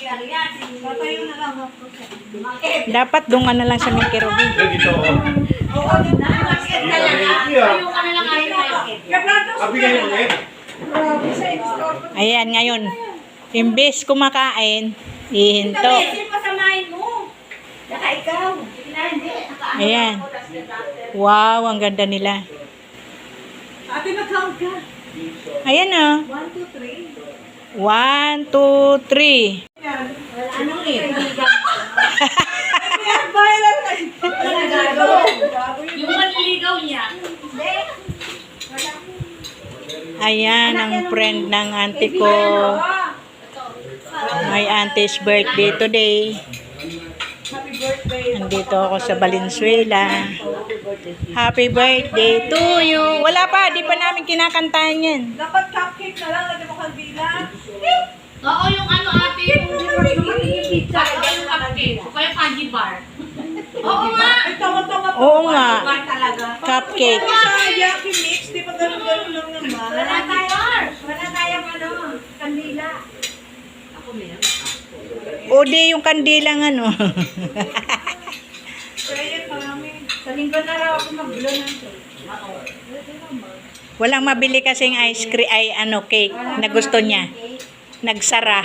Patayo na lang ako. Dapat doon ka na lang sa Mickey Ruby. Dito ako. Oo, tayo ka na lang ayaw. Abigay mo eh. Ayan, ngayon. Imbes kumakain, ihinto. Pasamahin mo. Saka ikaw. Ayan. Wow, ang ganda nila. Ate, mag-count ka. Ayan ah. 1, 2, 3. 1, 2, 3. Anong eh? Yung manliligaw niya. Ayan ang friend ng auntie ko. My auntie's birthday today. Happy birthday. Nandito ako sa Valenzuela. Happy birthday to you. Wala pa, di pa namin kinakantahan yan. Dapat cupcake na lang, lagyan mo kandila. Oo, yung ano ate, yung pizza, yung cupcake, o kaya candy bar. Oo nga! Ay, tama-tama pa. Oo nga. Bar talaga. Cupcake. Sa Yaki Mix, di pa ganun-ganun lang naman. Wala tayong ano, kandila. Ako meron. O di yung kandilang ano. Kaya marami. Sa linggo na raw ako mag-blow ng cake. Walang mabili kasing ice cream ay ano cake na gusto niya. Nagsara.